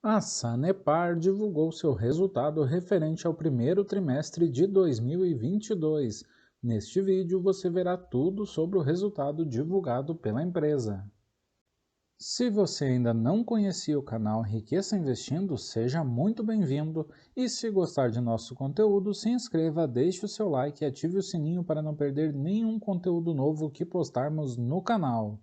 A Sanepar divulgou seu resultado referente ao primeiro trimestre de 2022. Neste vídeo você verá tudo sobre o resultado divulgado pela empresa. Se você ainda não conhecia o canal Enriqueça Investindo, seja muito bem-vindo e se gostar de nosso conteúdo, se inscreva, deixe o seu like e ative o sininho para não perder nenhum conteúdo novo que postarmos no canal.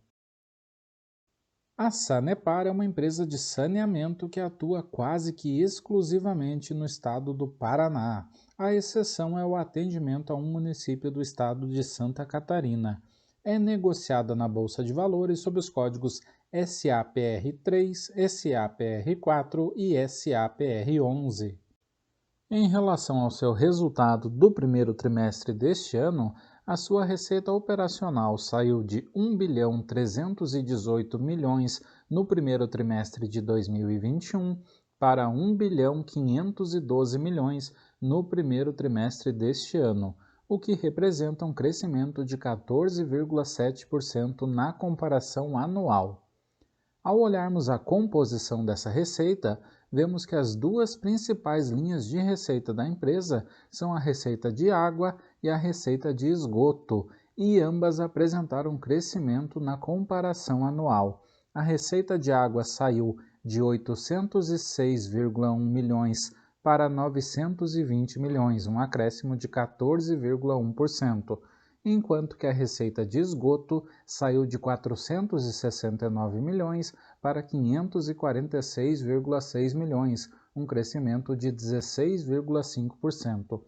A Sanepar é uma empresa de saneamento que atua quase que exclusivamente no estado do Paraná. A exceção é o atendimento a um município do estado de Santa Catarina. É negociada na Bolsa de Valores sob os códigos SAPR3, SAPR4 e SAPR11. Em relação ao seu resultado do primeiro trimestre deste ano, a sua receita operacional saiu de 1.318 bilhões no primeiro trimestre de 2021 para 1.512 bilhões no primeiro trimestre deste ano, o que representa um crescimento de 14,7% na comparação anual. Ao olharmos a composição dessa receita, vemos que as duas principais linhas de receita da empresa são a receita de água e a receita de esgoto, e ambas apresentaram crescimento na comparação anual. A receita de água saiu de 806,1 milhões para 920 milhões, um acréscimo de 14,1%, enquanto que a receita de esgoto saiu de 469 milhões para 546,6 milhões, um crescimento de 16,5%.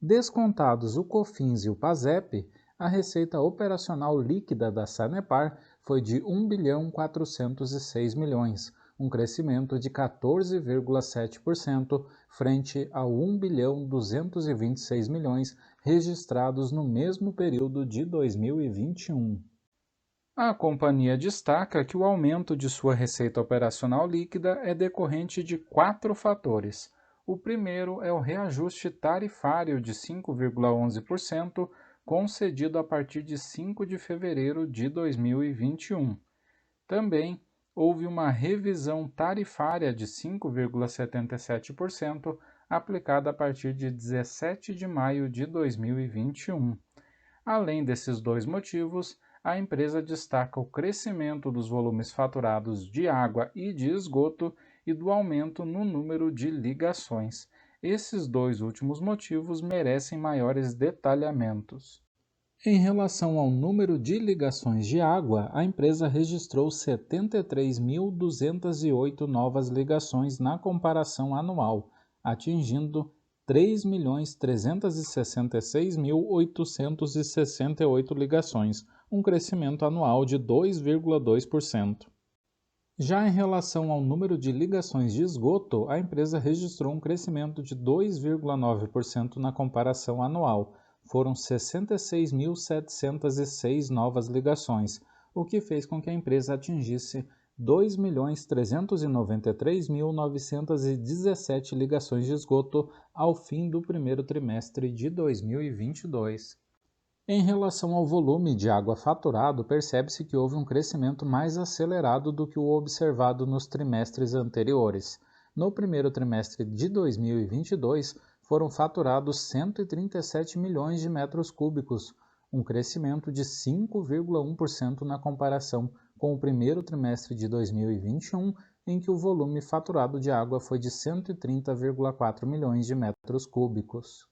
Descontados o COFINS e o PASEP, a receita operacional líquida da Sanepar foi de 1.406 bilhões, um crescimento de 14,7% frente a 1.226 bilhões registrados no mesmo período de 2021. A companhia destaca que o aumento de sua receita operacional líquida é decorrente de 4 fatores. O primeiro é o reajuste tarifário de 5,11%, concedido a partir de 5 de fevereiro de 2021. Também houve uma revisão tarifária de 5,77%, aplicada a partir de 17 de maio de 2021. Além desses dois motivos, a empresa destaca o crescimento dos volumes faturados de água e de esgoto e do aumento no número de ligações. Esses dois últimos motivos merecem maiores detalhamentos. Em relação ao número de ligações de água, a empresa registrou 73.208 novas ligações na comparação anual, atingindo 3.366.868 ligações, um crescimento anual de 2,2%. Já em relação ao número de ligações de esgoto, a empresa registrou um crescimento de 2,9% na comparação anual. Foram 66.706 novas ligações, o que fez com que a empresa atingisse 2.393.917 ligações de esgoto ao fim do primeiro trimestre de 2022. Em relação ao volume de água faturado, percebe-se que houve um crescimento mais acelerado do que o observado nos trimestres anteriores. No primeiro trimestre de 2022, foram faturados 137 milhões de metros cúbicos, um crescimento de 5,1% na comparação com o primeiro trimestre de 2021, em que o volume faturado de água foi de 130,4 milhões de metros cúbicos.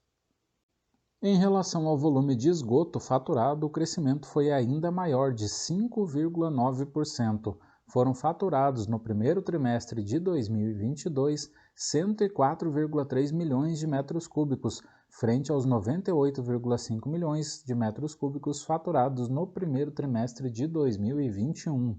Em relação ao volume de esgoto faturado, o crescimento foi ainda maior, de 5,9%. Foram faturados no primeiro trimestre de 2022 104,3 milhões de metros cúbicos, frente aos 98,5 milhões de metros cúbicos faturados no primeiro trimestre de 2021.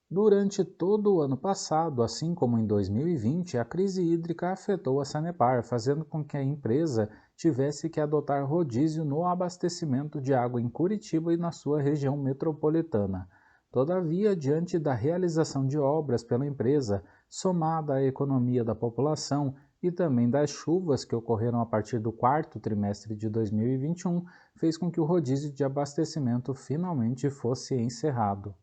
Durante todo o ano passado, assim como em 2020, a crise hídrica afetou a Sanepar, fazendo com que a empresa tivesse que adotar rodízio no abastecimento de água em Curitiba e na sua região metropolitana. Todavia, diante da realização de obras pela empresa, somada à economia da população e também das chuvas que ocorreram a partir do quarto trimestre de 2021, fez com que o rodízio de abastecimento finalmente fosse encerrado.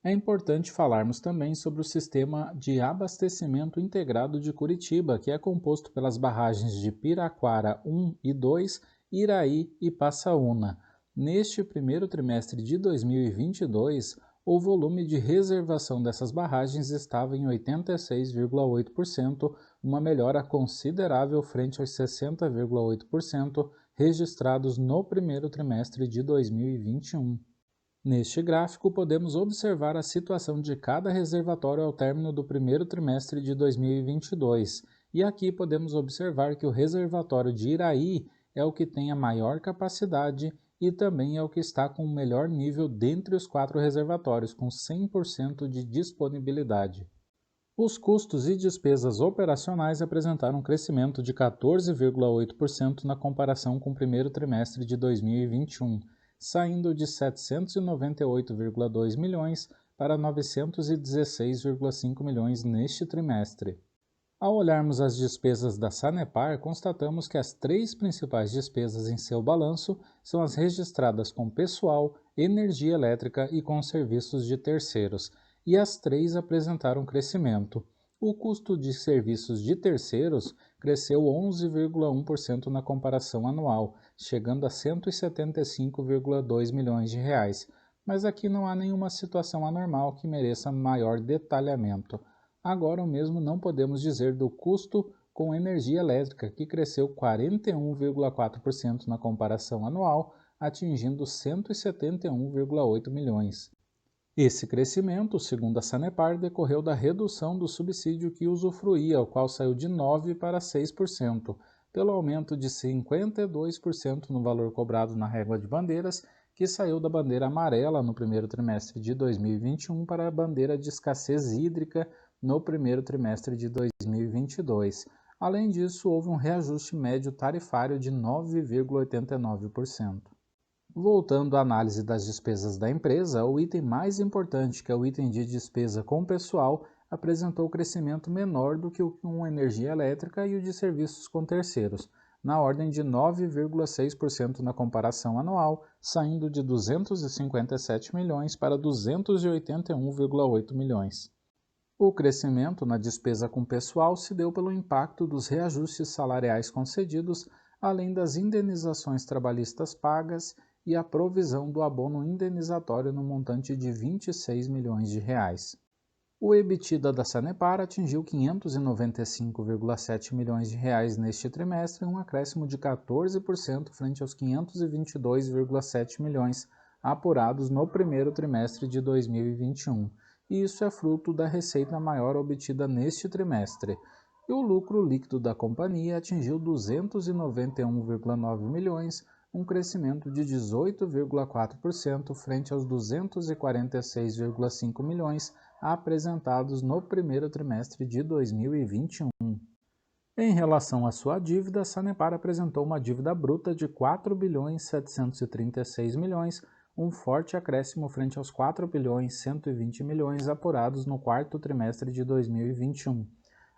É importante falarmos também sobre o Sistema de Abastecimento Integrado de Curitiba, que é composto pelas barragens de Piraquara 1 e 2, Iraí e Passaúna. Neste primeiro trimestre de 2022, o volume de reservação dessas barragens estava em 86,8%, uma melhora considerável frente aos 60,8% registrados no primeiro trimestre de 2021. Neste gráfico, podemos observar a situação de cada reservatório ao término do primeiro trimestre de 2022, e aqui podemos observar que o reservatório de Iraí é o que tem a maior capacidade e também é o que está com o melhor nível dentre os 4 reservatórios, com 100% de disponibilidade. Os custos e despesas operacionais apresentaram um crescimento de 14,8% na comparação com o primeiro trimestre de 2021, saindo de 798,2 milhões para 916,5 milhões neste trimestre. Ao olharmos as despesas da Sanepar, constatamos que as 3 principais despesas em seu balanço são as registradas com pessoal, energia elétrica e com serviços de terceiros, e as 3 apresentaram crescimento. O custo de serviços de terceiros cresceu 11,1% na comparação anual, chegando a 175,2 milhões de reais, mas aqui não há nenhuma situação anormal que mereça maior detalhamento. Agora o mesmo não podemos dizer do custo com energia elétrica, que cresceu 41,4% na comparação anual, atingindo 171,8 milhões. Esse crescimento, segundo a Sanepar, decorreu da redução do subsídio que usufruía, o qual saiu de 9% para 6%, pelo aumento de 52% no valor cobrado na régua de bandeiras, que saiu da bandeira amarela no primeiro trimestre de 2021 para a bandeira de escassez hídrica no primeiro trimestre de 2022. Além disso, houve um reajuste médio tarifário de 9,89%. Voltando à análise das despesas da empresa, o item mais importante, que é o item de despesa com pessoal, apresentou crescimento menor do que o com energia elétrica e o de serviços com terceiros, na ordem de 9,6% na comparação anual, saindo de 257 milhões para 281,8 milhões. O crescimento na despesa com pessoal se deu pelo impacto dos reajustes salariais concedidos, além das indenizações trabalhistas pagas e a provisão do abono indenizatório no montante de 26 milhões de reais. O EBITDA da Sanepar atingiu 595,7 milhões de reais neste trimestre, um acréscimo de 14% frente aos 522,7 milhões apurados no primeiro trimestre de 2021. E isso é fruto da receita maior obtida neste trimestre. E o lucro líquido da companhia atingiu 291,9 milhões, um crescimento de 18,4% frente aos 246,5 milhões apresentados no primeiro trimestre de 2021. Em relação à sua dívida, a Sanepar apresentou uma dívida bruta de 4 bilhões 736 milhões, um forte acréscimo frente aos 4 bilhões 120 milhões apurados no quarto trimestre de 2021.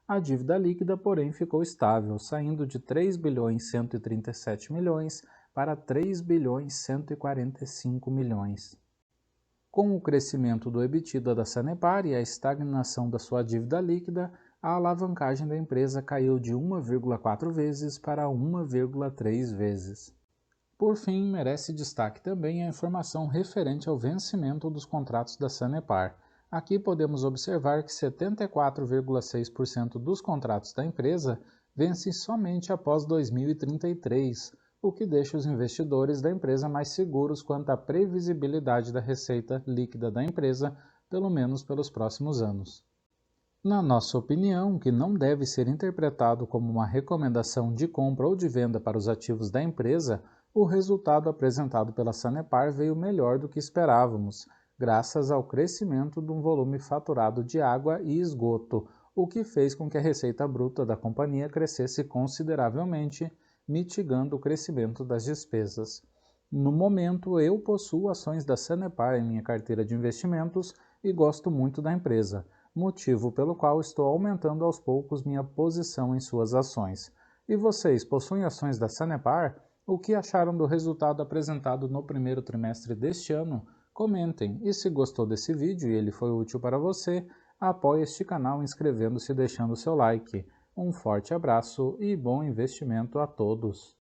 A dívida líquida, porém, ficou estável, saindo de 3 bilhões 137 milhões para 3 bilhões 145 milhões. Com o crescimento do EBITDA da Sanepar e a estagnação da sua dívida líquida, a alavancagem da empresa caiu de 1,4 vezes para 1,3 vezes. Por fim, merece destaque também a informação referente ao vencimento dos contratos da Sanepar. Aqui podemos observar que 74,6% dos contratos da empresa vencem somente após 2033, o que deixa os investidores da empresa mais seguros quanto à previsibilidade da receita líquida da empresa, pelo menos pelos próximos anos. Na nossa opinião, que não deve ser interpretado como uma recomendação de compra ou de venda para os ativos da empresa, o resultado apresentado pela Sanepar veio melhor do que esperávamos, graças ao crescimento de um volume faturado de água e esgoto, o que fez com que a receita bruta da companhia crescesse consideravelmente, mitigando o crescimento das despesas. No momento, eu possuo ações da Sanepar em minha carteira de investimentos e gosto muito da empresa, motivo pelo qual estou aumentando aos poucos minha posição em suas ações. E vocês possuem ações da Sanepar? O que acharam do resultado apresentado no primeiro trimestre deste ano? comentem. E se gostou desse vídeo e ele foi útil para você, apoie este canal inscrevendo-se e deixando seu like. Um forte abraço e bom investimento a todos!